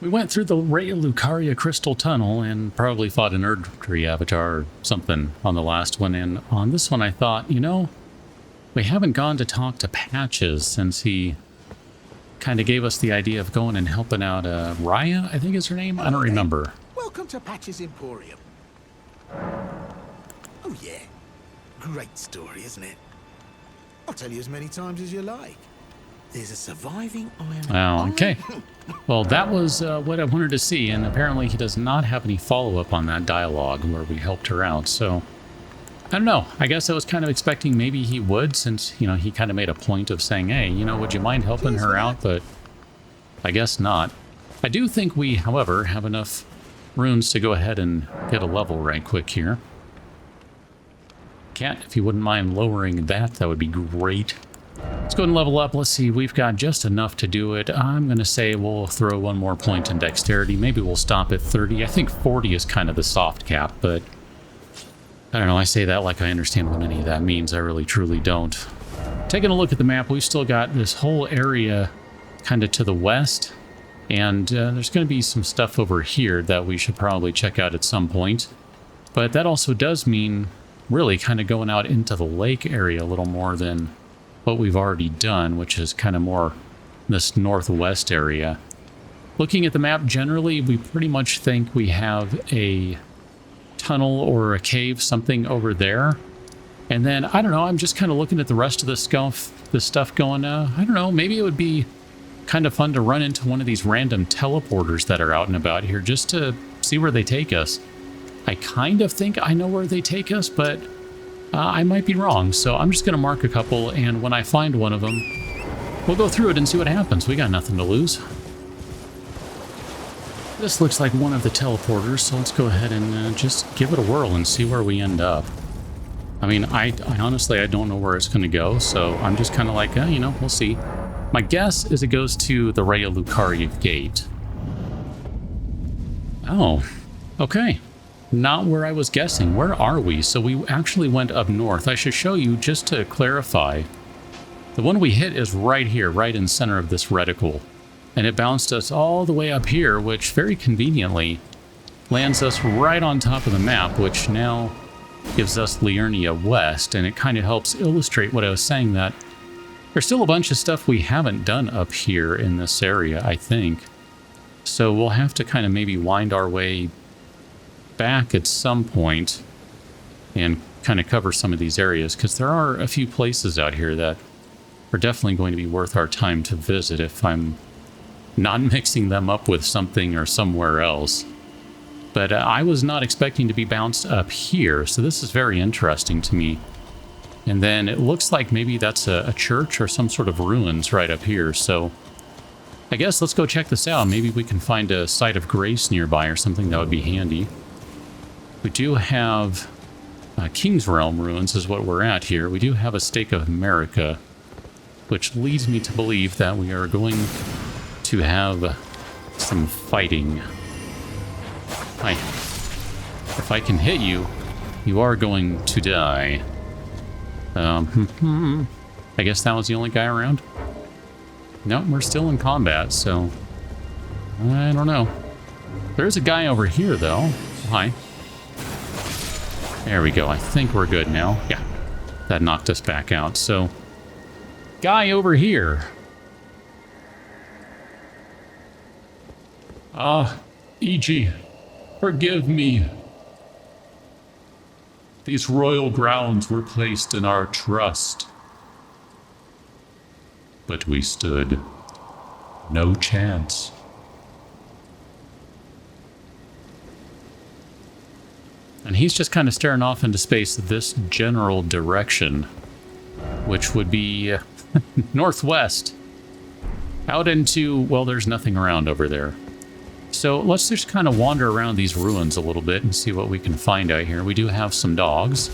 We went through the Raya Lucaria Crystal Tunnel and probably fought an Erdtree avatar or something on the last one. And on this one, I thought, you know, we haven't gone to talk to Patches since he kind of gave us the idea of going and helping out Raya, I think is her name. I don't remember. Welcome to Patches Emporium. Oh yeah, great story, isn't it? I'll tell you as many times as you like. There's a surviving iron. Okay. Well, that was what I wanted to see, and apparently he does not have any follow-up on that dialogue where we helped her out, so I don't know. I guess I was kind of expecting maybe he would, since, you know, he kind of made a point of saying, hey, you know, would you mind helping her out? But I guess not. I do think we, however, have enough runes to go ahead and get a level right quick here. Cat, if you wouldn't mind lowering that, that would be great. Let's go ahead and level up. Let's see, we've got just enough to do it. I'm going to say we'll throw one more point in dexterity. Maybe we'll stop at 30. I think 40 is kind of the soft cap, but I don't know. I say that like I understand what any of that means. I really, truly don't. Taking a look at the map, we've still got this whole area kind of to the west, and there's going to be some stuff over here that we should probably check out at some point. But that also does mean really kind of going out into the lake area a little more than what we've already done, which is kind of more this northwest area. Looking at the map generally, we pretty much think we have a tunnel or a cave, something over there. And then, I don't know, I'm just kind of looking at the rest of the stuff going, I don't know, maybe it would be kind of fun to run into one of these random teleporters that are out and about here just to see where they take us. I kind of think I know where they take us, but I might be wrong, so I'm just going to mark a couple, and when I find one of them, we'll go through it and see what happens. We got nothing to lose. This looks like one of the teleporters, so let's go ahead and just give it a whirl and see where we end up. I mean, I honestly, I don't know where it's going to go, so I'm just kind of like, you know, we'll see. My guess is it goes to the Raya Lucaria Gate. Oh, okay. Not where I was guessing. Where are we? So we actually went up north. I should show you just to clarify. The one we hit is right here, right in center of this reticle. And it bounced us all the way up here, which very conveniently lands us right on top of the map, which now gives us Liurnia West. And it kind of helps illustrate what I was saying, that there's still a bunch of stuff we haven't done up here in this area, I think. So we'll have to kind of maybe wind our way back at some point and kind of cover some of these areas, because there are a few places out here that are definitely going to be worth our time to visit if I'm not mixing them up with something or somewhere else. But I was not expecting to be bounced up here, so this is very interesting to me. And then it looks like maybe that's a church or some sort of ruins right up here, so I guess let's go check this out. Maybe we can find a site of grace nearby or something that would be handy. We do have King's Realm ruins is what we're at here. We do have a Stake of America, which leads me to believe that we are going to have some fighting. If I can hit you, you are going to die. I guess that was the only guy around? No, we're still in combat, so I don't know. There's a guy over here, though. Hi. There we go. I think we're good now. Yeah, that knocked us back out. So, guy over here. E.G., forgive me. These royal grounds were placed in our trust. But we stood no chance. And he's just kind of staring off into space this general direction, which would be northwest. Out into, well, there's nothing around over there. So let's just kind of wander around these ruins a little bit and see what we can find out here. We do have some dogs,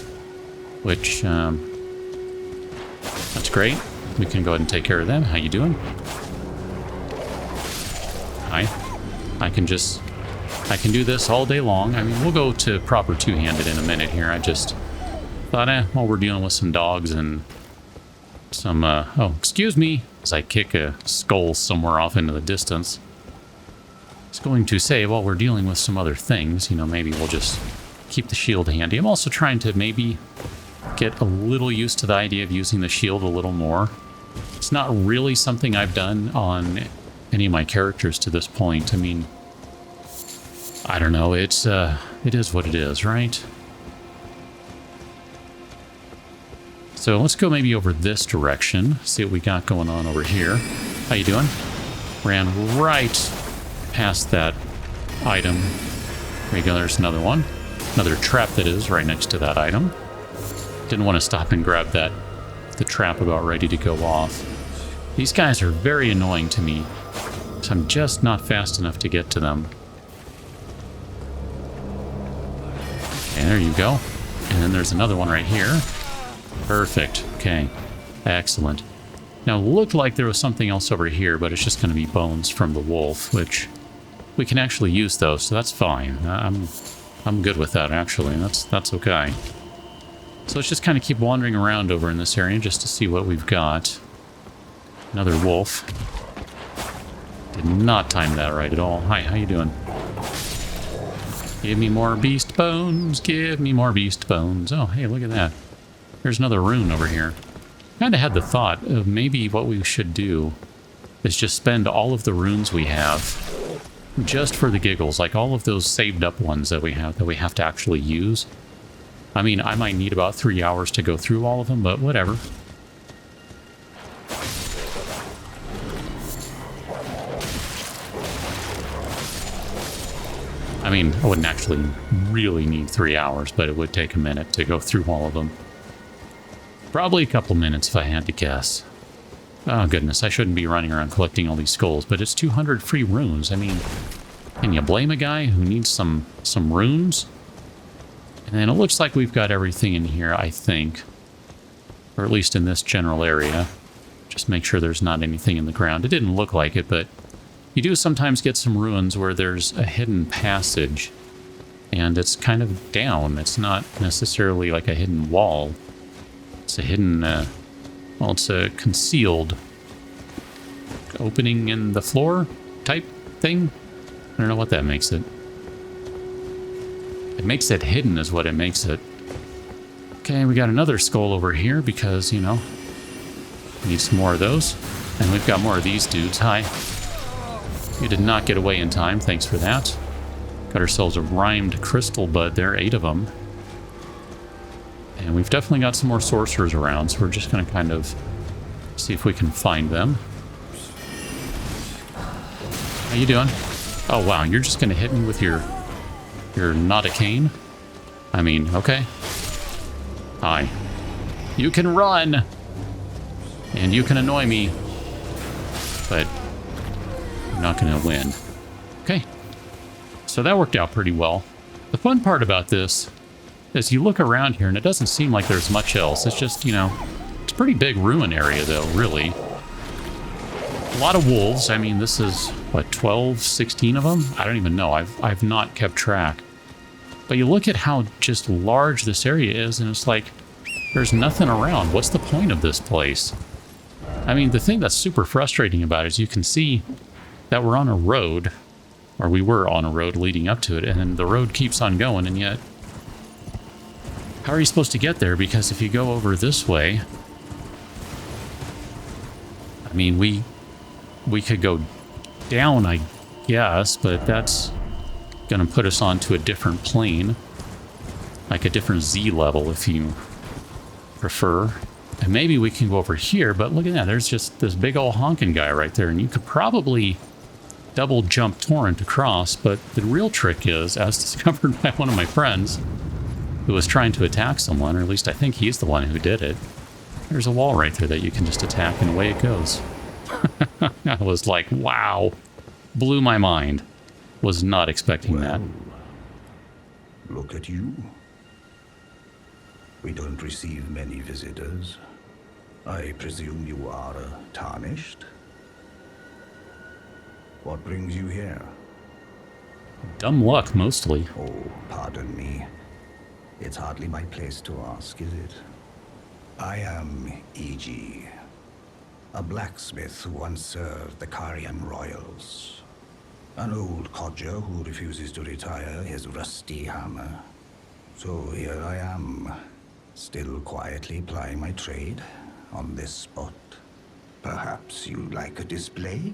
which, that's great. We can go ahead and take care of them. How you doing? Hi. I can do this all day long. I mean, we'll go to proper two-handed in a minute here. I just thought, while we're dealing with some dogs and some, oh, excuse me, as I kick a skull somewhere off into the distance. was going to say, while we're dealing with some other things, you know, maybe we'll just keep the shield handy. I'm also trying to maybe get a little used to the idea of using the shield a little more. It's not really something I've done on any of my characters to this point. I mean, I don't know. It is what it is, right? So let's go maybe over this direction. See what we got going on over here. How you doing? Ran right past that item. There you go. There's another one. Another trap that is right next to that item. Didn't want to stop and grab that. The trap about ready to go off. These guys are very annoying to me. So I'm just not fast enough to get to them. Okay, there you go. And then there's another one right here. Perfect. Okay. Excellent. Now, it looked like there was something else over here, but it's just going to be bones from the wolf, which we can actually use those, so that's fine. I'm good with that, actually. That's okay. So let's just kind of keep wandering around over in this area just to see what we've got. Another wolf. Did not time that right at all. Hi, how you doing? Give me more beast bones. Give me more beast bones. Oh, hey, look at that. There's another rune over here. Kind of had the thought of maybe what we should do is just spend all of the runes we have just for the giggles, like all of those saved up ones that we have to actually use. I mean, I might need about 3 hours to go through all of them, but whatever. I mean, I wouldn't actually really need 3 hours, but it would take a minute to go through all of them. Probably a couple minutes if I had to guess. Oh goodness, I shouldn't be running around collecting all these skulls, but it's 200 free runes. I mean, can you blame a guy who needs some runes? And then it looks like we've got everything in here, I think. Or at least in this general area. Just make sure there's not anything in the ground. It didn't look like it, but you do sometimes get some ruins where there's a hidden passage. And it's kind of down. It's not necessarily like a hidden wall. It's a hidden, well, it's a concealed opening in the floor type thing. I don't know what that makes it. It makes it hidden is what it makes it. Okay, we got another skull over here because, you know, need some more of those. And we've got more of these dudes. Hi. You did not get away in time. Thanks for that. Got ourselves a rhymed crystal bud there, 8 of them. And we've definitely got some more sorcerers around, so we're just going to kind of see if we can find them. How you doing? Oh, wow, you're just going to hit me with your not a cane? I mean, okay. Hi. You can run! And you can annoy me. But you're not going to win. Okay. So that worked out pretty well. The fun part about this is you look around here and it doesn't seem like there's much else. It's just, you know, it's a pretty big ruin area though, really. A lot of wolves. I mean, this is, what, 12, 16 of them? I don't even know. I've not kept track. But you look at how just large this area is and it's like, there's nothing around. What's the point of this place? I mean, the thing that's super frustrating about it is you can see that we're on a road, or we were on a road leading up to it, and then the road keeps on going, and yet how are you supposed to get there? Because if you go over this way, I mean, we could go down, I guess, but that's going to put us onto a different plane, like a different Z level if you prefer. And maybe we can go over here, but look at that. There's just this big old honking guy right there, and you could probably double jump torrent across, but the real trick is, as discovered by one of my friends who was trying to attack someone, or at least I think he's the one who did it, there's a wall right there that you can just attack and away it goes. I was like, wow, blew my mind. Was not expecting that. Look at you. We don't receive many visitors. I presume you are Tarnished? What brings you here? Dumb luck, mostly. Oh, pardon me. It's hardly my place to ask, is it? I am E.G., a blacksmith who once served the Carian royals. An old codger who refuses to retire his rusty hammer. So here I am, still quietly plying my trade on this spot. Perhaps you'd like a display?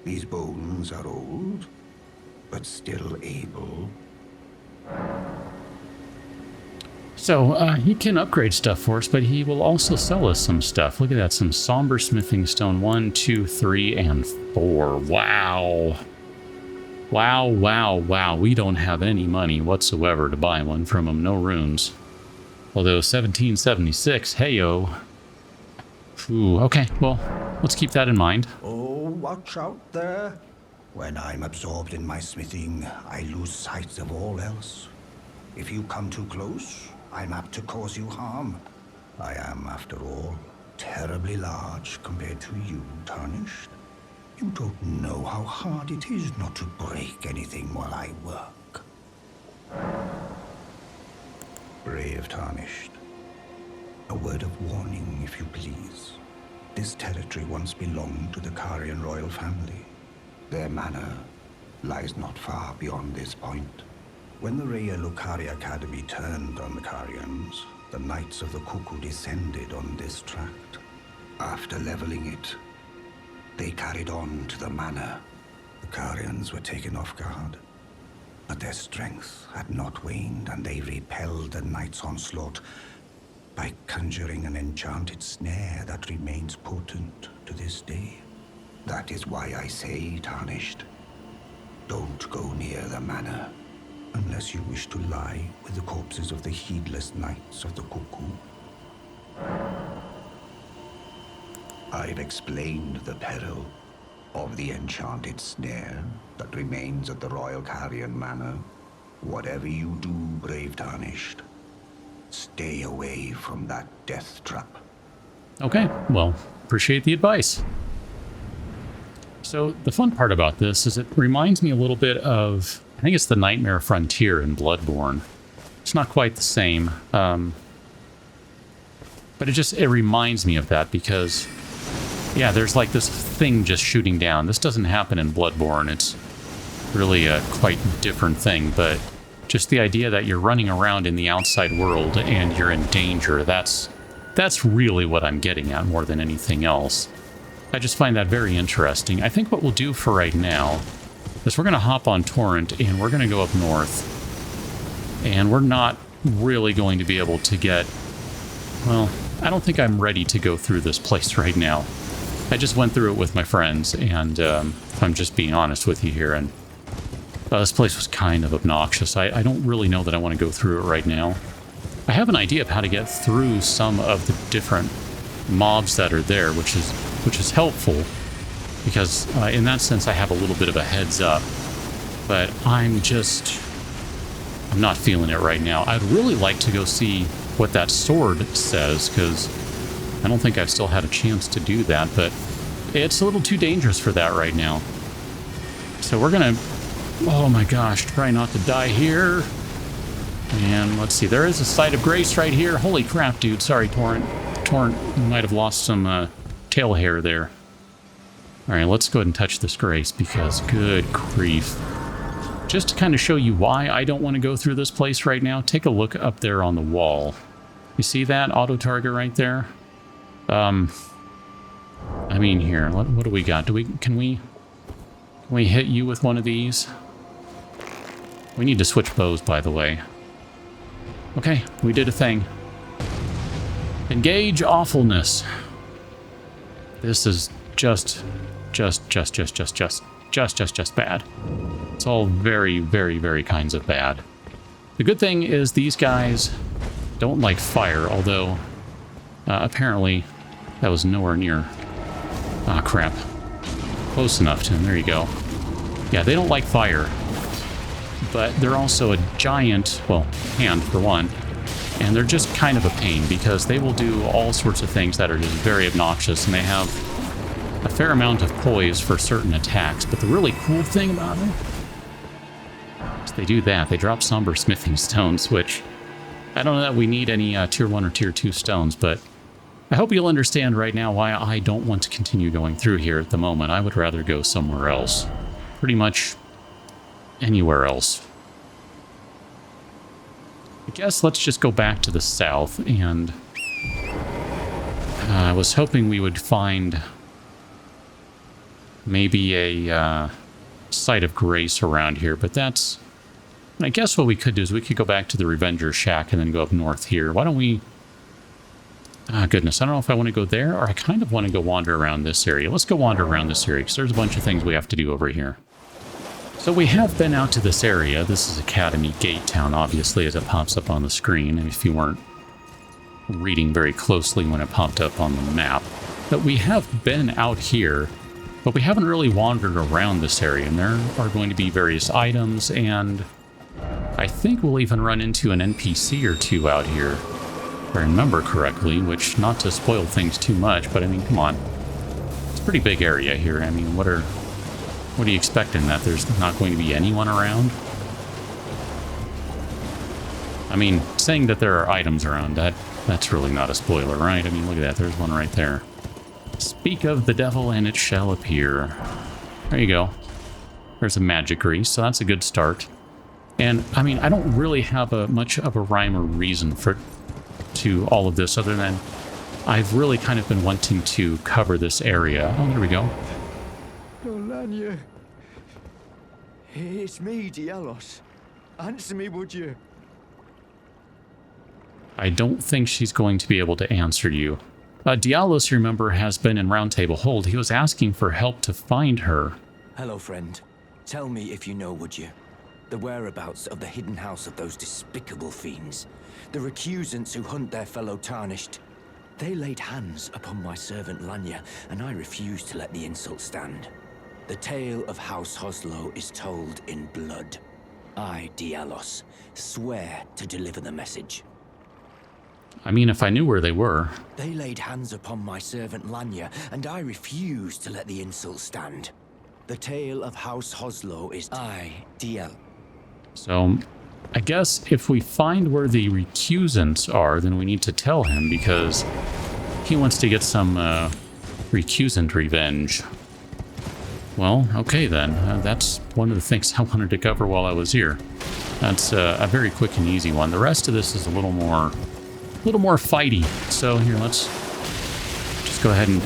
These bones are old, but still able. So, he can upgrade stuff for us, but he will also sell us some stuff. Look at that, some somber smithing stone. 1, 2, 3, and 4. Wow. Wow, wow, wow. We don't have any money whatsoever to buy one from him. No runes. Although 1776, hey-yo. Ooh, okay, well, let's keep that in mind. Oh, watch out there. When I'm absorbed in my smithing, I lose sight of all else. If you come too close, I'm apt to cause you harm. I am, after all, terribly large compared to you, Tarnished. You don't know how hard it is not to break anything while I work. Brave Tarnished. A word of warning, if you please. This territory once belonged to the Carian royal family. Their manor lies not far beyond this point. When the Raya Lucaria Academy turned on the Carians, the Knights of the Cuckoo descended on this tract. After leveling it, they carried on to the manor. The Carians were taken off guard, but their strength had not waned, and they repelled the Knights' onslaught by conjuring an enchanted snare that remains potent to this day. That is why I say, Tarnished, don't go near the manor unless you wish to lie with the corpses of the heedless Knights of the Cuckoo. I've explained the peril of the enchanted snare that remains at the Royal Carian Manor. Whatever you do, brave Tarnished, stay away from that death trap. Okay, well, appreciate the advice. So the fun part about this is it reminds me a little bit of, I think it's the Nightmare Frontier in Bloodborne. It's not quite the same, but it reminds me of that because, yeah, there's like this thing just shooting down. This doesn't happen in Bloodborne. It's really a quite different thing, but just the idea that you're running around in the outside world and you're in danger, that's really what I'm getting at more than anything else. I just find that very interesting. I think what we'll do for right now is we're going to hop on Torrent and we're going to go up north. And we're not really going to be able to get... Well, I don't think I'm ready to go through this place right now. I just went through it with my friends, and if I'm just being honest with you here, and this place was kind of obnoxious. I don't really know that I want to go through it right now. I have an idea of how to get through some of the different mobs that are there, which is helpful, because in that sense I have a little bit of a heads up, but I'm not feeling it right now. I'd really like to go see what that sword says, because I don't think I've still had a chance to do that, but it's a little too dangerous for that right now. So we're gonna, oh my gosh, try not to die here. And let's see, there is a site of grace right here. Holy crap, dude. Sorry, Torrent. Torrent might have lost some tail hair there. All right, let's go ahead and touch this grace, because good grief. Just to kind of show you why I don't want to go through this place right now, take a look up there on the wall. You see that auto target right there? I mean, here, what do we got? Can we hit you with one of these? We need to switch bows, by the way. Okay, we did a thing. Engage awfulness. This is just bad. It's all very, very, very kinds of bad. The good thing is these guys don't like fire, although apparently that was nowhere near... Ah, crap. Close enough to him. There you go. Yeah, they don't like fire. But they're also a giant, well, hand for one. And they're just kind of a pain, because they will do all sorts of things that are just very obnoxious, and they have a fair amount of poise for certain attacks. But the really cool thing about them is they do that. They drop somber smithing stones, which I don't know that we need any tier 1 or tier 2 stones, but I hope you'll understand right now why I don't want to continue going through here at the moment. I would rather go somewhere else. pretty much anywhere else. I guess let's just go back to the south, and I was hoping we would find maybe a site of grace around here, but that's... I guess what we could do is we could go back to the Revenger Shack and then go up north here. Why don't we... Ah, goodness, I don't know if I want to go there, or I kind of want to go wander around this area. Let's go wander around this area, because there's a bunch of things we have to do over here. So we have been out to this area. This is Academy Gate Town, obviously, as it pops up on the screen, if you weren't reading very closely when it popped up on the map. But we have been out here, but we haven't really wandered around this area, and there are going to be various items, and I think we'll even run into an NPC or two out here, if I remember correctly, which, not to spoil things too much, but I mean, come on. It's a pretty big area here. I mean, what are you expecting, that there's not going to be anyone around? I mean, saying that there are items around, that's really not a spoiler, right? I mean, look at that, there's one right there. Speak of the devil and it shall appear. There you go. There's a magic grease, so that's a good start. And, I mean, I don't really have much of a rhyme or reason to all of this, other than I've really kind of been wanting to cover this area. Oh, there we go. Oh, Lanya. It's me, Dialos. Answer me, would you? I don't think she's going to be able to answer you. Dialos, remember, has been in Round Table Hold. He was asking for help to find her. Hello, friend. Tell me if you know, would you? The whereabouts of the hidden house of those despicable fiends. The recusants who hunt their fellow Tarnished. They laid hands upon my servant Lanya, and I refused to let the insult stand. The tale of House Hoslow is told in blood. I, Dialos, swear to deliver the message. I mean, if I knew where they were. They laid hands upon my servant Lanya, and I refused to let the insult stand. The tale of House Hoslow is I, Dial. So, I guess if we find where the recusants are, then we need to tell him, because he wants to get some recusant revenge. Well, okay then. That's one of the things I wanted to cover while I was here. That's a very quick and easy one. The rest of this is a little more fighty. So here, let's just go ahead and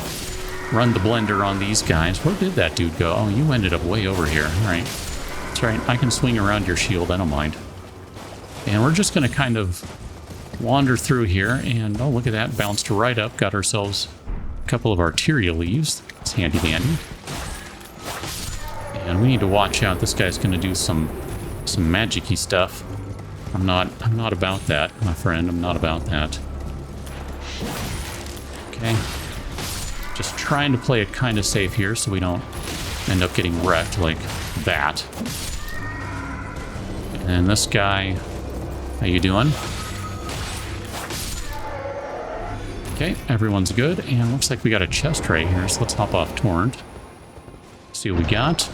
run the blender on these guys. Where did that dude go? Oh, you ended up way over here. All right. That's right. I can swing around your shield. I don't mind. And we're just going to kind of wander through here. And, oh, look at that. Bounced right up. Got ourselves a couple of arteria leaves. It's handy dandy. And we need to watch out. This guy's going to do some magic-y stuff. I'm not about that, my friend. I'm not about that. Okay. Just trying to play it kind of safe here so we don't end up getting wrecked like that. And this guy, how you doing? Okay, everyone's good. And looks like we got a chest right here, so let's hop off Torrent. See what we got.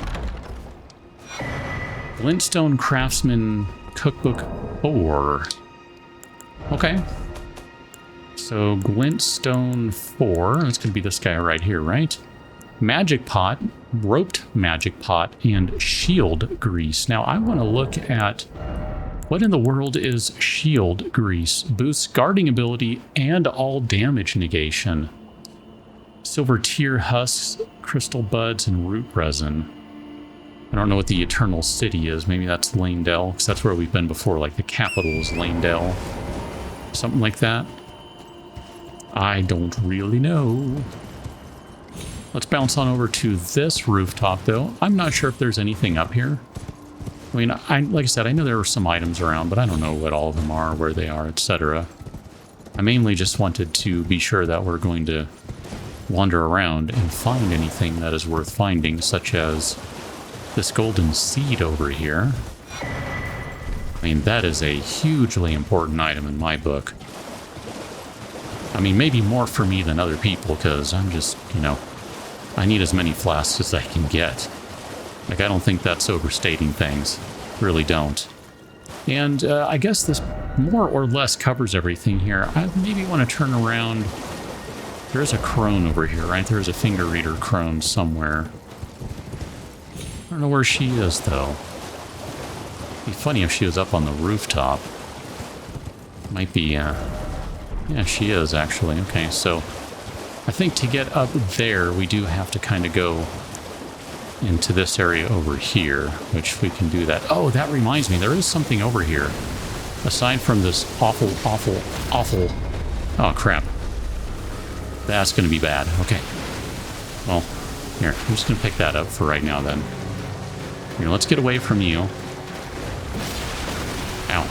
Glintstone Craftsman Cookbook 4. Okay. So, Glintstone 4. That's going to be this guy right here, right? Magic Pot, Roped Magic Pot, and Shield Grease. Now, I want to look at what in the world is Shield Grease. Boosts guarding ability and all damage negation. Silver Tear Husks, Crystal Buds, and Root Resin. I don't know what the Eternal City is. Maybe that's Lanedale, because that's where we've been before. Like the capital is Lanedale. Something like that. I don't really know. Let's bounce on over to this rooftop, though. I'm not sure if there's anything up here. I mean, like I said, I know there were some items around, but I don't know what all of them are, where they are, etc. I mainly just wanted to be sure that we're going to wander around and find anything that is worth finding, such as this golden seed over here. I mean, that is a hugely important item in my book. I mean, maybe more for me than other people, because I'm just, you know, I need as many flasks as I can get. Like, I don't think that's overstating things. Really don't. And I guess this more or less covers everything here. I maybe want to turn around. There's a crone over here, right? There's a finger reader crone somewhere. I don't know where she is, though. It'd be funny if she was up on the rooftop. Might be, yeah, she is, actually. Okay, so I think to get up there, we do have to kind of go into this area over here, which we can do that. Oh, that reminds me, there is something over here. Aside from this awful... Oh, crap. That's going to be bad. Okay. Well, here, I'm just going to pick that up for right now, then. Here, let's get away from you. Ow.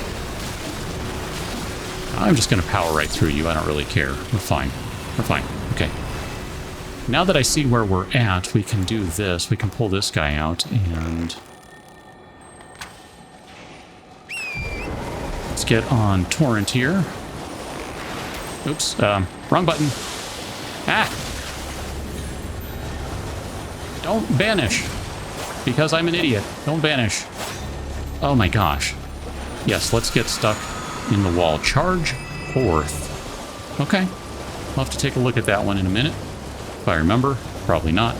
I'm just going to power right through you. I don't really care. We're fine. We're fine. Okay. Now that I see where we're at, we can do this. We can pull this guy out, and... let's get on Torrent here. Oops, wrong button. Ah! Don't banish. Because I'm an idiot. Don't banish. Oh my gosh. Yes, let's get stuck in the wall. Charge forth. Okay. I'll have to take a look at that one in a minute. If I remember. Probably not.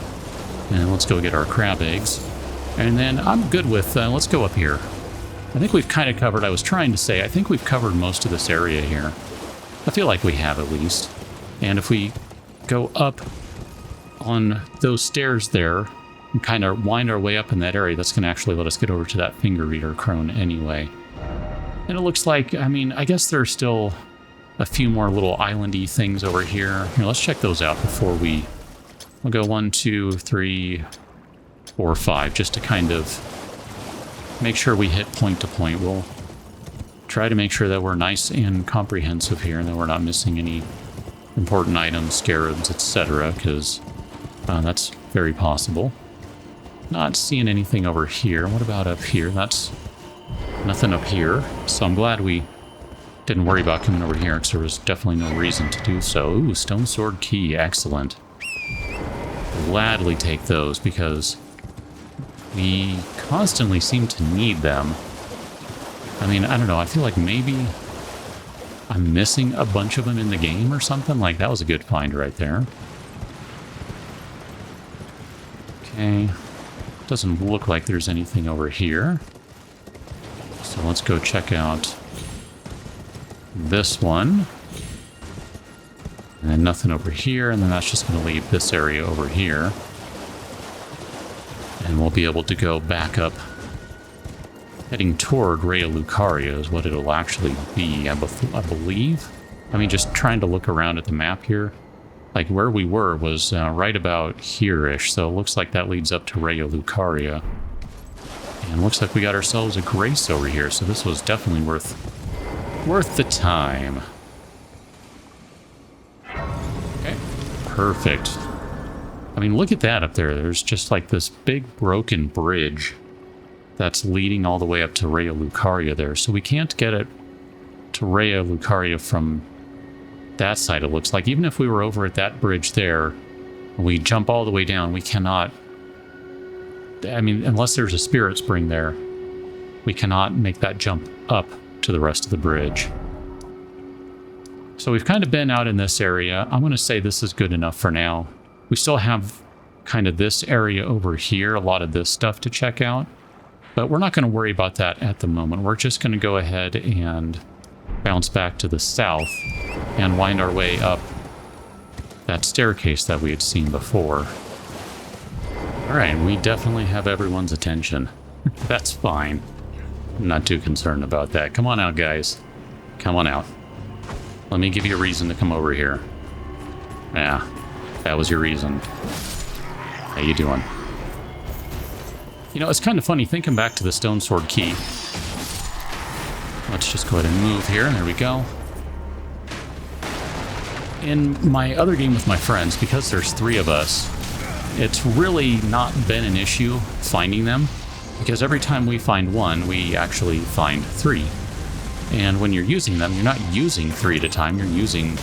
And let's go get our crab eggs. And then I'm good with, let's go up here. I think we've kind of covered, I was trying to say, I think we've covered most of this area here. I feel like we have at least. And if we go up on those stairs there and kind of wind our way up in that area, that's going to actually let us get over to that finger eater crone anyway. And it looks like, I mean, I guess there's still a few more little islandy things over here. Here, let's check those out before we'll go 1, 2, 3, 4, 5, just to kind of make sure we hit point to point. We'll try to make sure that we're nice and comprehensive here and that we're not missing any important items, scarabs, etc., because that's very possible. Not seeing anything over here. What about up here? That's nothing up here. So I'm glad we didn't worry about coming over here because there was definitely no reason to do so. Ooh, stone sword key. Excellent. Gladly take those because we constantly seem to need them. I mean, I don't know. I feel like maybe I'm missing a bunch of them in the game or something. Like, that was a good find right there. Okay. Doesn't look like there's anything over here. So let's go check out this one. And then nothing over here. And then that's just going to leave this area over here. And we'll be able to go back up. Heading toward Raya Lucaria is what it'll actually be, I believe. I mean, just trying to look around at the map here. Like, where we were was right about here-ish, so it looks like that leads up to Raya Lucaria. And looks like we got ourselves a grace over here, so this was definitely worth the time. Okay, perfect. I mean, look at that up there. There's just like this big broken bridge that's leading all the way up to Raya Lucaria there. So we can't get it to Raya Lucaria from that side, it looks like. Even if we were over at that bridge there, we jump all the way down, we cannot... I mean, unless there's a spirit spring there, we cannot make that jump up to the rest of the bridge. So we've kind of been out in this area. I'm going to say this is good enough for now. We still have kind of this area over here, a lot of this stuff to check out. But we're not going to worry about that at the moment. We're just going to go ahead and bounce back to the south and wind our way up that staircase that we had seen before. Alright, we definitely have everyone's attention. That's fine. I'm not too concerned about that. Come on out, guys. Come on out. Let me give you a reason to come over here. Yeah, that was your reason. How you doing? You know, it's kind of funny thinking back to the stone sword key. Let's just go ahead and move here. There we go. In my other game with my friends, because there's 3 of us, it's really not been an issue finding them, because every time we find one, we actually find 3. And when you're using them, you're not using 3 at a time. You're using,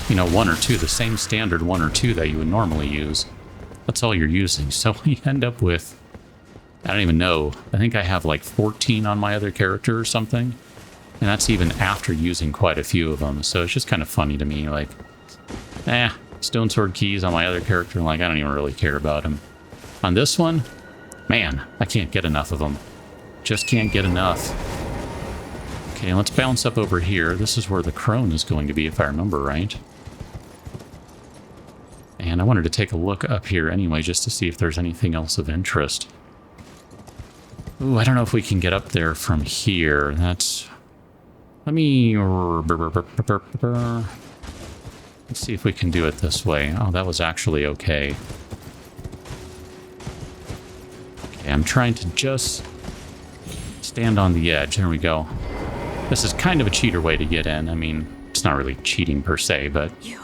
you know, 1 or 2, the same standard 1 or 2 that you would normally use. That's all you're using. So we end up with, I don't even know, I think I have like 14 on my other character or something. And that's even after using quite a few of them. So it's just kind of funny to me, like, stone sword keys on my other character, like, I don't even really care about them. On this one, Man, I can't get enough of them. Just can't get enough. Okay, let's bounce up over here. This is where the crone is going to be, if I remember right. And I wanted to take a look up here anyway, just to see if there's anything else of interest. Ooh, I don't know if we can get up there from here. That's... Let me... Let's see if we can do it this way. Oh, that was actually okay. Okay, I'm trying to just stand on the edge. There we go. This is kind of a cheater way to get in. I mean, it's not really cheating per se, but... You're...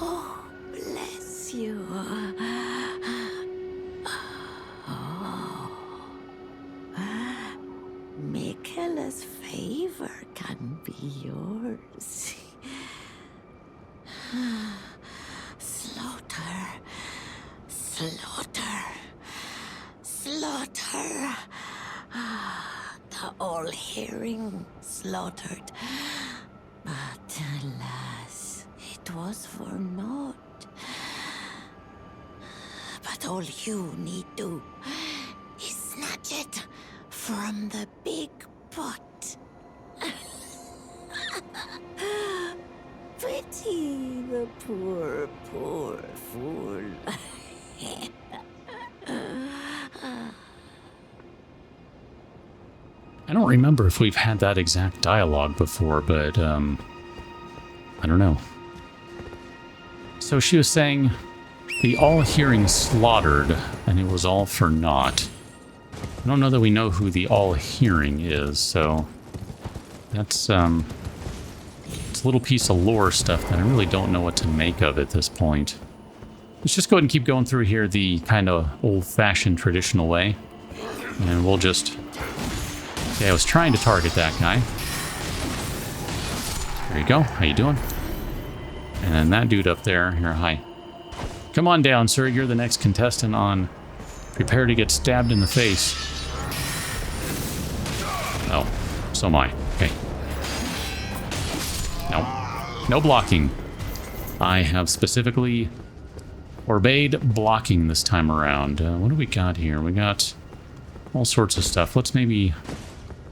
Oh, bless you. Michaela's favor can be yours. Slaughter. Slaughter. Slaughter. The all-hearing slaughtered. But alas, it was for naught. But all you need do is snatch it from the big pot. Pity the poor, poor fool. I don't remember if we've had that exact dialogue before, but, I don't know. So she was saying, the all-hearing slaughtered, and it was all for naught. I don't know that we know who the all-hearing is, so that's, it's a little piece of lore stuff that I really don't know what to make of at this point. Let's just go ahead and keep going through here the kind of old-fashioned traditional way, and we'll just... Okay, I was trying to target that guy. There you go. How you doing? And then that dude up there. Here, hi. Come on down, sir. You're the next contestant on Prepare to Get Stabbed in the Face. Oh, so am I. Okay. No. No blocking. I have specifically obeyed blocking this time around. What do we got here? We got all sorts of stuff. Let's maybe...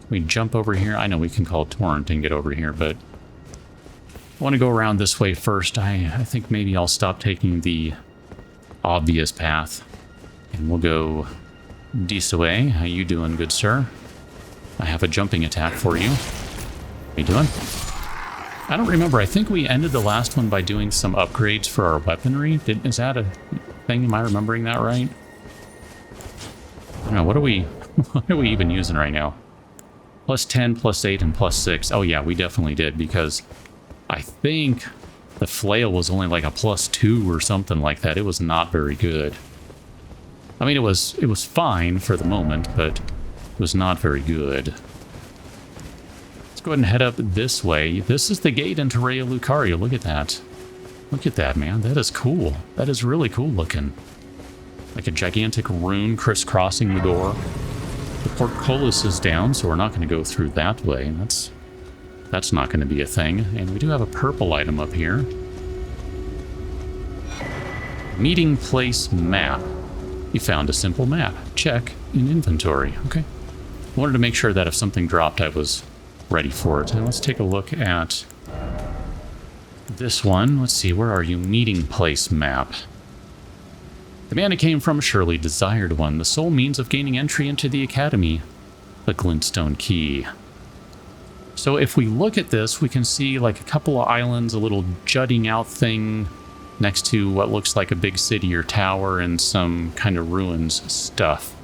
We jump over here. I know we can call Torrent and get over here, but I want to go around this way first. I think maybe I'll stop taking the obvious path, and we'll go this way. How you doing, good sir? I have a jumping attack for you. How you doing? I don't remember. I think we ended the last one by doing some upgrades for our weaponry. Is that a thing? Am I remembering that right? I don't know. What are we even using right now? Plus 10, plus 8, and plus 6. Oh yeah, we definitely did, because I think the flail was only like a plus 2 or something like that. It was not very good. I mean, it was fine for the moment, but it was not very good. Let's go ahead and head up this way. This is the gate into Raya Lucaria. Look at that. Look at that, man. That is cool. That is really cool looking. Like a gigantic rune crisscrossing the door. The portcullis is down, so we're not going to go through that way. That's not going to be a thing. And we do have a purple item up here. Meeting place map. You found a simple map. Check in inventory. Okay. I wanted to make sure that if something dropped, I was ready for it. And let's take a look at this one. Let's see, where are you? Meeting place map. The man it came from surely desired one, the sole means of gaining entry into the academy, the glintstone key. So if we look at this, we can see like a couple of islands, a little jutting out thing next to what looks like a big city or tower, and some kind of ruins stuff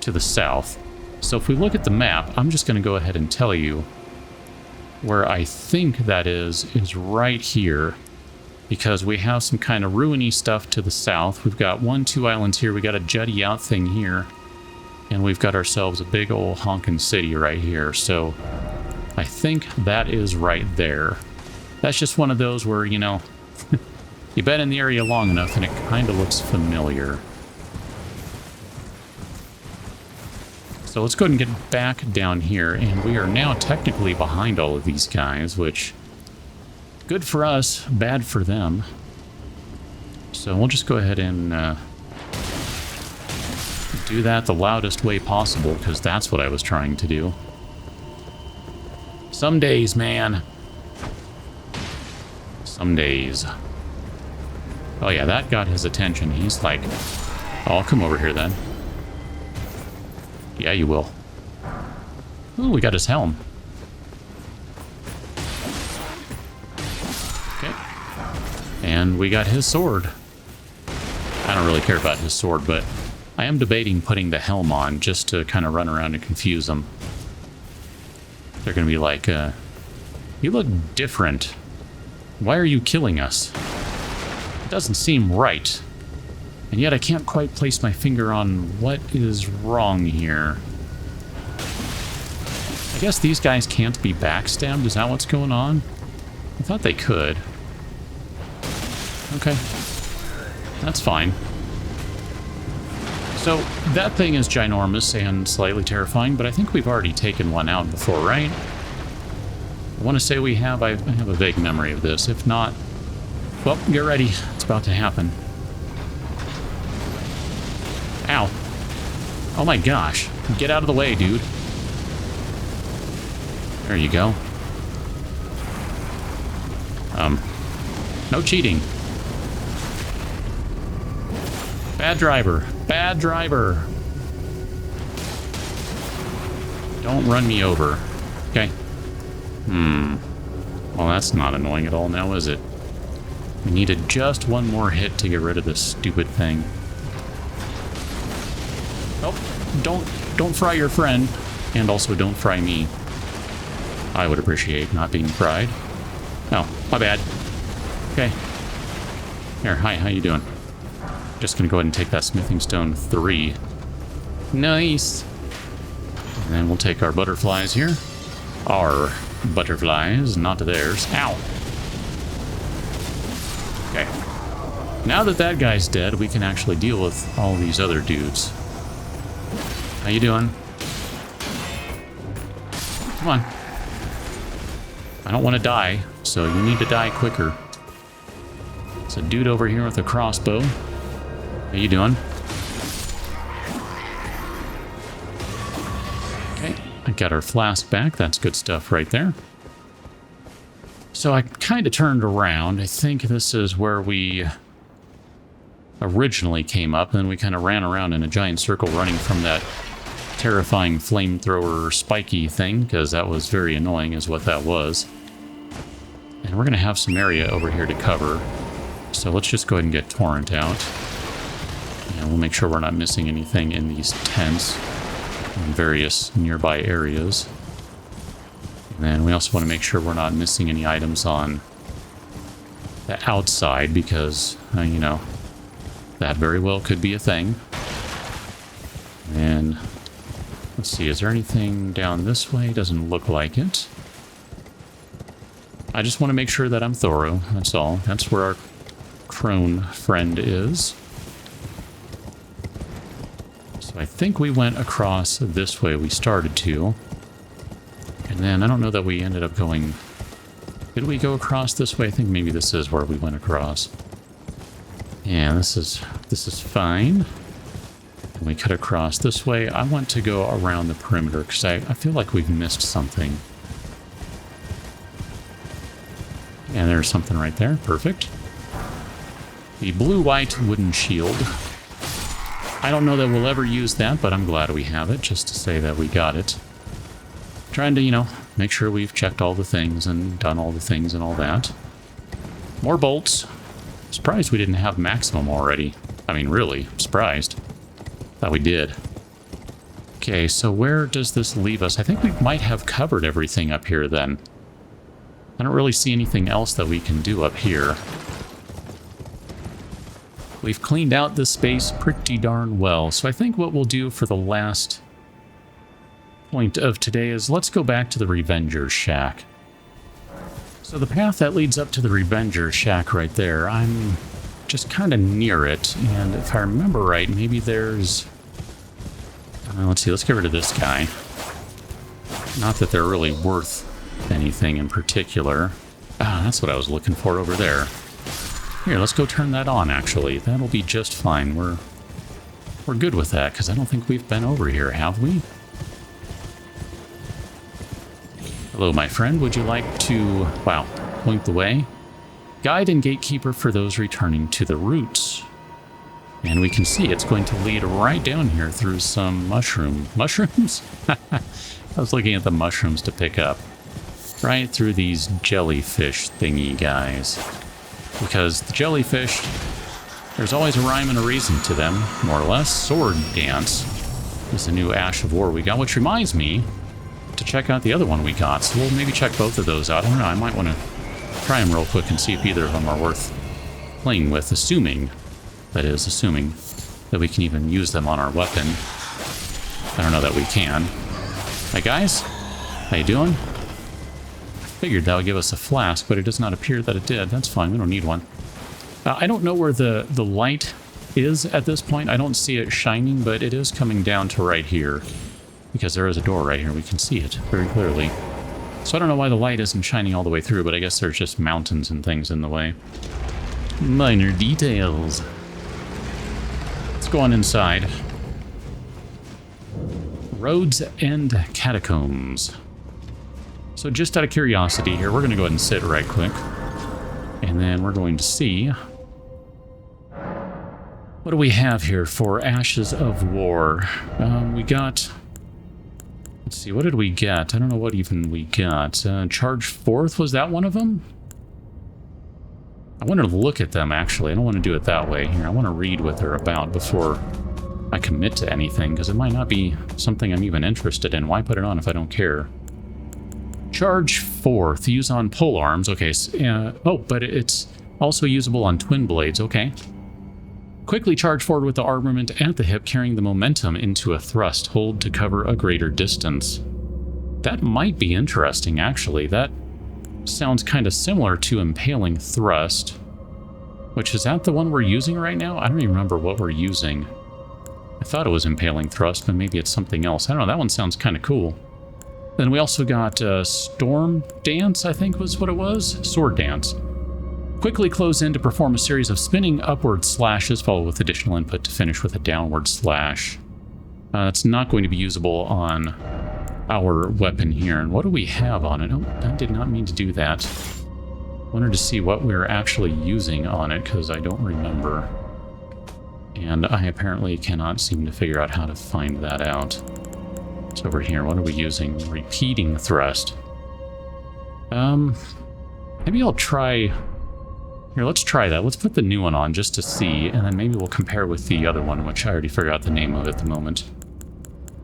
to the south. So if we look at the map, I'm just going to go ahead and tell you where I think that is right here. Because we have some kind of ruiny stuff to the south. We've got 2 islands here. We got a jutty out thing here. And we've got ourselves a big old honkin' city right here. So I think that is right there. That's just one of those where, you know, you've been in the area long enough and it kind of looks familiar. So let's go ahead and get back down here. And we are now technically behind all of these guys, which... good for us, bad for them. So we'll just go ahead and do that the loudest way possible, because that's what I was trying to do. Some days, man. Some days. Oh yeah, that got his attention. He's like, oh, I'll come over here then. Yeah, you will. Ooh, we got his helm. Okay. And we got his sword. I don't really care about his sword, but I am debating putting the helm on just to kind of run around and confuse them. They're going to be like, you look different. Why are you killing us? It doesn't seem right. And yet I can't quite place my finger on what is wrong here. I guess these guys can't be backstabbed. Is that what's going on? I thought they could. Okay. That's fine. So, that thing is ginormous and slightly terrifying, but I think we've already taken one out before, right? I want to say we have. I have a vague memory of this. If not, well, get ready. It's about to happen. Ow. Oh my gosh. Get out of the way, dude. There you go. No cheating. Bad driver. Bad driver. Don't run me over. Okay. Well, that's not annoying at all now, is it? We needed just one more hit to get rid of this stupid thing. Oh, don't fry your friend. And also don't fry me. I would appreciate not being fried. Oh, my bad. Okay. Here, hi, how you doing? Just gonna go ahead and take that smithing stone 3. Nice. And then we'll take our butterflies here. Our butterflies, not theirs. Ow. Okay. Now that that guy's dead, we can actually deal with all these other dudes. How you doing? Come on. I don't want to die, so you need to die quicker. There's a dude over here with a crossbow. How you doing? Okay, I got our flask back. That's good stuff right there. So I kind of turned around. I think this is where we originally came up, and then we kind of ran around in a giant circle running from that terrifying flamethrower spiky thing, because that was very annoying is what that was. And we're going to have some area over here to cover. So let's just go ahead and get Torrent out. And we'll make sure we're not missing anything in these tents in various nearby areas. And then we also want to make sure we're not missing any items on the outside, because, you know, that very well could be a thing. And let's see, is there anything down this way? Doesn't look like it. I just want to make sure that I'm thorough, that's all. That's where our crone friend is. So I think we went across this way we started to. And then I don't know that we ended up going... Did we go across this way? I think maybe this is where we went across. Yeah, this is fine. And we cut across this way. I want to go around the perimeter because I feel like we've missed something. And there's something right there. Perfect. The blue-white wooden shield. I don't know that we'll ever use that, but I'm glad we have it, just to say that we got it. Trying to, you know, make sure we've checked all the things and done all the things and all that. More bolts. Surprised we didn't have maximum already. I mean, really, surprised. Thought we did. Okay, so where does this leave us? I think we might have covered everything up here then. I don't really see anything else that we can do up here. We've cleaned out this space pretty darn well, so I think what we'll do for the last point of today is let's go back to the Revenger's Shack. So the path that leads up to the Revenger's Shack right there, I'm just kind of near it, and if I remember right, maybe there's... let's see, let's get rid of this guy. Not that they're really worth anything in particular. Ah, that's what I was looking for over there. Here, let's go turn that on, actually. That'll be just fine. We're good with that, because I don't think we've been over here, have we? Hello, my friend. Would you like to, wow, point the way? Guide and gatekeeper for those returning to the roots. And we can see it's going to lead right down here through some mushrooms? I was looking at the mushrooms to pick up. Right through these jellyfish thingy guys. Because the jellyfish, there's always a rhyme and a reason to them, more or less. Sword Dance is the new Ash of War we got, which reminds me to check out the other one we got. So we'll maybe check both of those out. I don't know, I might want to try them real quick and see if either of them are worth playing with, assuming that we can even use them on our weapon. I don't know that we can. Hi guys, how you doing? Figured that would give us a flask, but it does not appear that it did. That's fine, we don't need one. I don't know where the light is at this point. I don't see it shining, but it is coming down to right here. Because there is a door right here, we can see it very clearly. So I don't know why the light isn't shining all the way through, but I guess there's just mountains and things in the way. Minor details. Let's go on inside. Roads and Catacombs. So just out of curiosity here, we're going to go ahead and sit right quick. And then we're going to see... what do we have here for Ashes of War? We got... let's see, what did we get? I don't know what even we got. Charge Forth, was that one of them? I wanted to look at them, actually. I don't want to do it that way. Here, I want to read what they're about before I commit to anything, because it might not be something I'm even interested in. Why put it on if I don't care? Charge Forth, use on pole arms. Okay, oh, but it's also usable on twin blades. Okay. Quickly charge forward with the armament at the hip, carrying the momentum into a thrust. Hold to cover a greater distance. That might be interesting, actually. That sounds kind of similar to Impaling Thrust. Which, is that the one we're using right now? I don't even remember what we're using. I thought it was Impaling Thrust, but maybe it's something else. I don't know, that one sounds kind of cool. Then we also got Storm Dance, I think was what it was? Sword Dance. Quickly close in to perform a series of spinning upward slashes, followed with additional input to finish with a downward slash. That's not going to be usable on our weapon here. And what do we have on it? Oh, I did not mean to do that. Wanted to see what we were actually using on it, because I don't remember. And I apparently cannot seem to figure out how to find that out. It's over here. What are we using? Repeating Thrust. Maybe I'll try... here, let's try that. Let's put the new one on just to see, and then maybe we'll compare with the other one, which I already figured out the name of at the moment.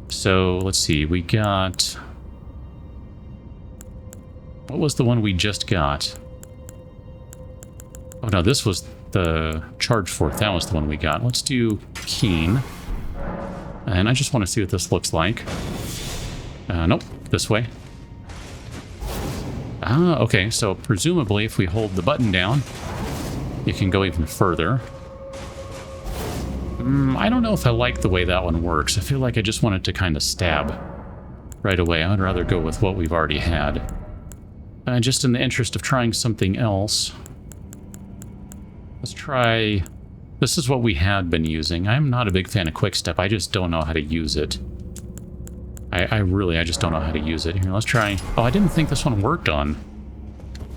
So, let's see. We got... what was the one we just got? Oh no, this was the Charge Forth. That was the one we got. Let's do Keen. And I just want to see what this looks like. Nope, this way. Ah, okay, so presumably if we hold the button down, you can go even further. I don't know if I like the way that one works. I feel like I just wanted to kind of stab right away. I'd rather go with what we've already had. Just in the interest of trying something else, let's try... this is what we had been using. I'm not a big fan of Quickstep. I just don't know how to use it. I just don't know how to use it. Here, let's try... oh, I didn't think this one worked on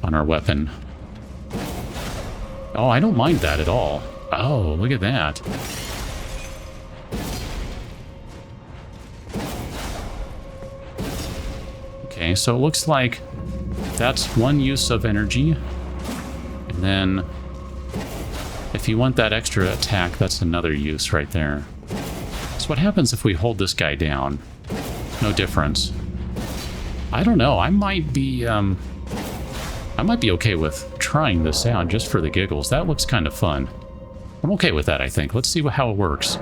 our weapon. Oh, I don't mind that at all. Oh, look at that. Okay, so it looks like that's one use of energy. And then if you want that extra attack, that's another use right there. So what happens if we hold this guy down? No difference. I don't know. I might be okay with trying this out just for the giggles. That looks kind of fun. I'm okay with that, I think. Let's see how it works.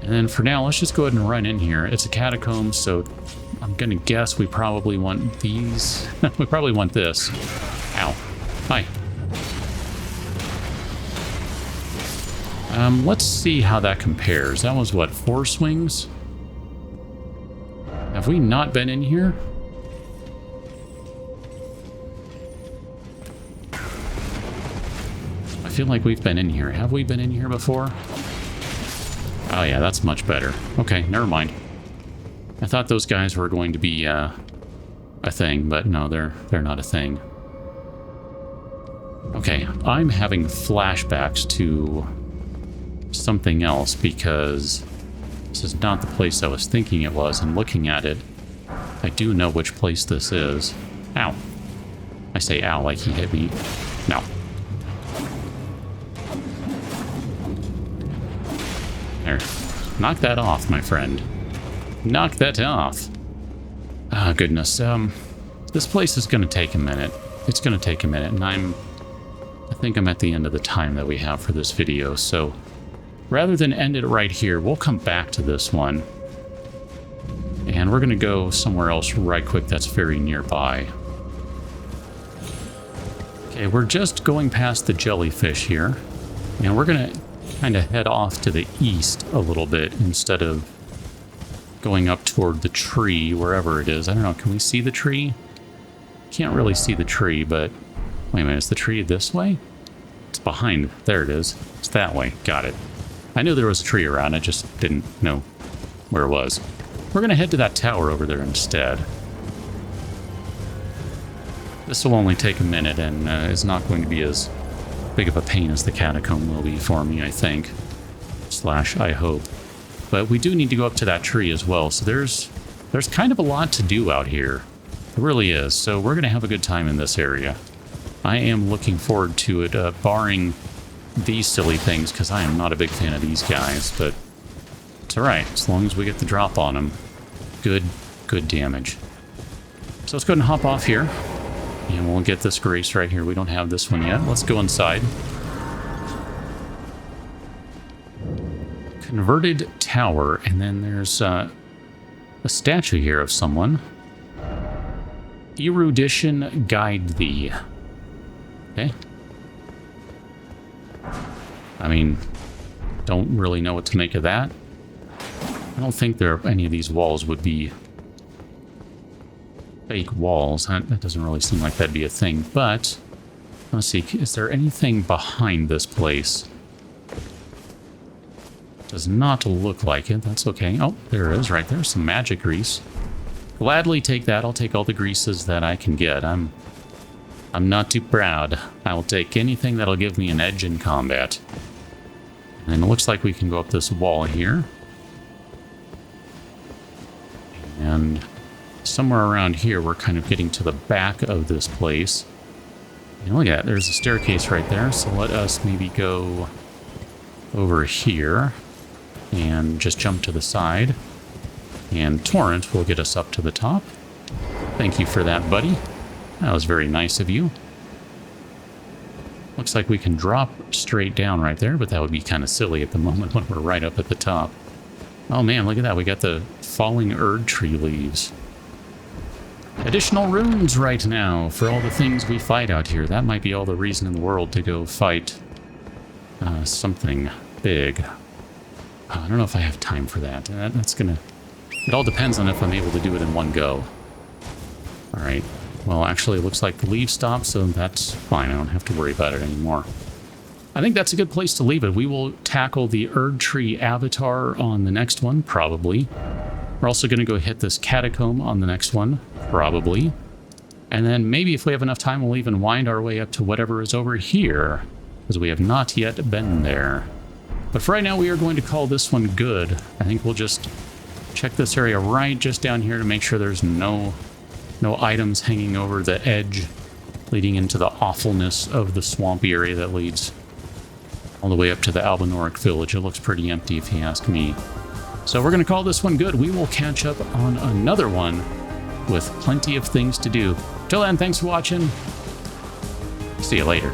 And then for now, let's just go ahead and run in here. It's a catacomb, so I'm going to guess we probably want these. We probably want this. Ow. Hi. Let's see how that compares. That was, what, 4 swings? Have we not been in here? feel like we've been in here. Have we been in here before? Oh yeah, that's much better. Okay, never mind. I thought those guys were going to be a thing, but no, they're not a thing. Okay, I'm having flashbacks to something else because this is not the place I was thinking it was, and looking at it, I do know which place this is. Ow. I say ow like he hit me. No. There. Knock that off, my friend. Knock that off. Ah, goodness. This place is going to take a minute. It's going to take a minute, and I think I'm at the end of the time that we have for this video, so rather than end it right here, we'll come back to this one. And we're going to go somewhere else right quick that's very nearby. Okay, we're just going past the jellyfish here, and we're going to kind of head off to the east a little bit instead of going up toward the tree, wherever it is. I don't know, can we see the tree? Can't really see the tree, but wait a minute, is the tree this way? It's behind. There it is. It's that way. Got it. I knew there was a tree around. I just didn't know where it was. We're going to head to that tower over there instead. This will only take a minute and is not going to be as big of a pain as the catacomb will be for me, I think. Slash, I hope. But we do need to go up to that tree as well, so there's kind of a lot to do out here. It really is, so we're going to have a good time in this area. I am looking forward to it, barring these silly things, because I am not a big fan of these guys, but it's alright, as long as we get the drop on them. Good damage. So let's go ahead and hop off here, and we'll get this grace right here. We don't have this one yet. Let's go inside. Converted tower, and then there's a statue here of someone. Erudition guide thee. Okay. I mean, don't really know what to make of that. I don't think any of these walls would be fake walls. That doesn't really seem like that'd be a thing, but let's see, is there anything behind this place? Does not look like it. That's okay. Oh, there it is right there. Some magic grease. Gladly take that. I'll take all the greases that I can get. I'm not too proud. I will take anything that'll give me an edge in combat. And it looks like we can go up this wall here. And somewhere around here, we're kind of getting to the back of this place. And look at that. There's a staircase right there. So let us maybe go over here and just jump to the side. And Torrent will get us up to the top. Thank you for that, buddy. That was very nice of you. Looks like we can drop straight down right there, but that would be kind of silly at the moment when we're right up at the top. Oh man, look at that. We got the falling Erd tree leaves. Additional runes right now for all the things we fight out here. That might be all the reason in the world to go fight something big. I don't know if I have time for that. That's gonna... It all depends on if I'm able to do it in one go. Alright. Well, actually, it looks like the leaves stopped, so that's fine. I don't have to worry about it anymore. I think that's a good place to leave it. We will tackle the Erd Tree Avatar on the next one, probably. We're also going to go hit this catacomb on the next one, probably. And then maybe if we have enough time, we'll even wind our way up to whatever is over here, because we have not yet been there. But for right now, we are going to call this one good. I think we'll just check this area right just down here to make sure there's no items hanging over the edge, leading into the awfulness of the swampy area that leads all the way up to the Albinoric village. It looks pretty empty if you ask me. So we're going to call this one good. We will catch up on another one with plenty of things to do. Till then, thanks for watching. See you later.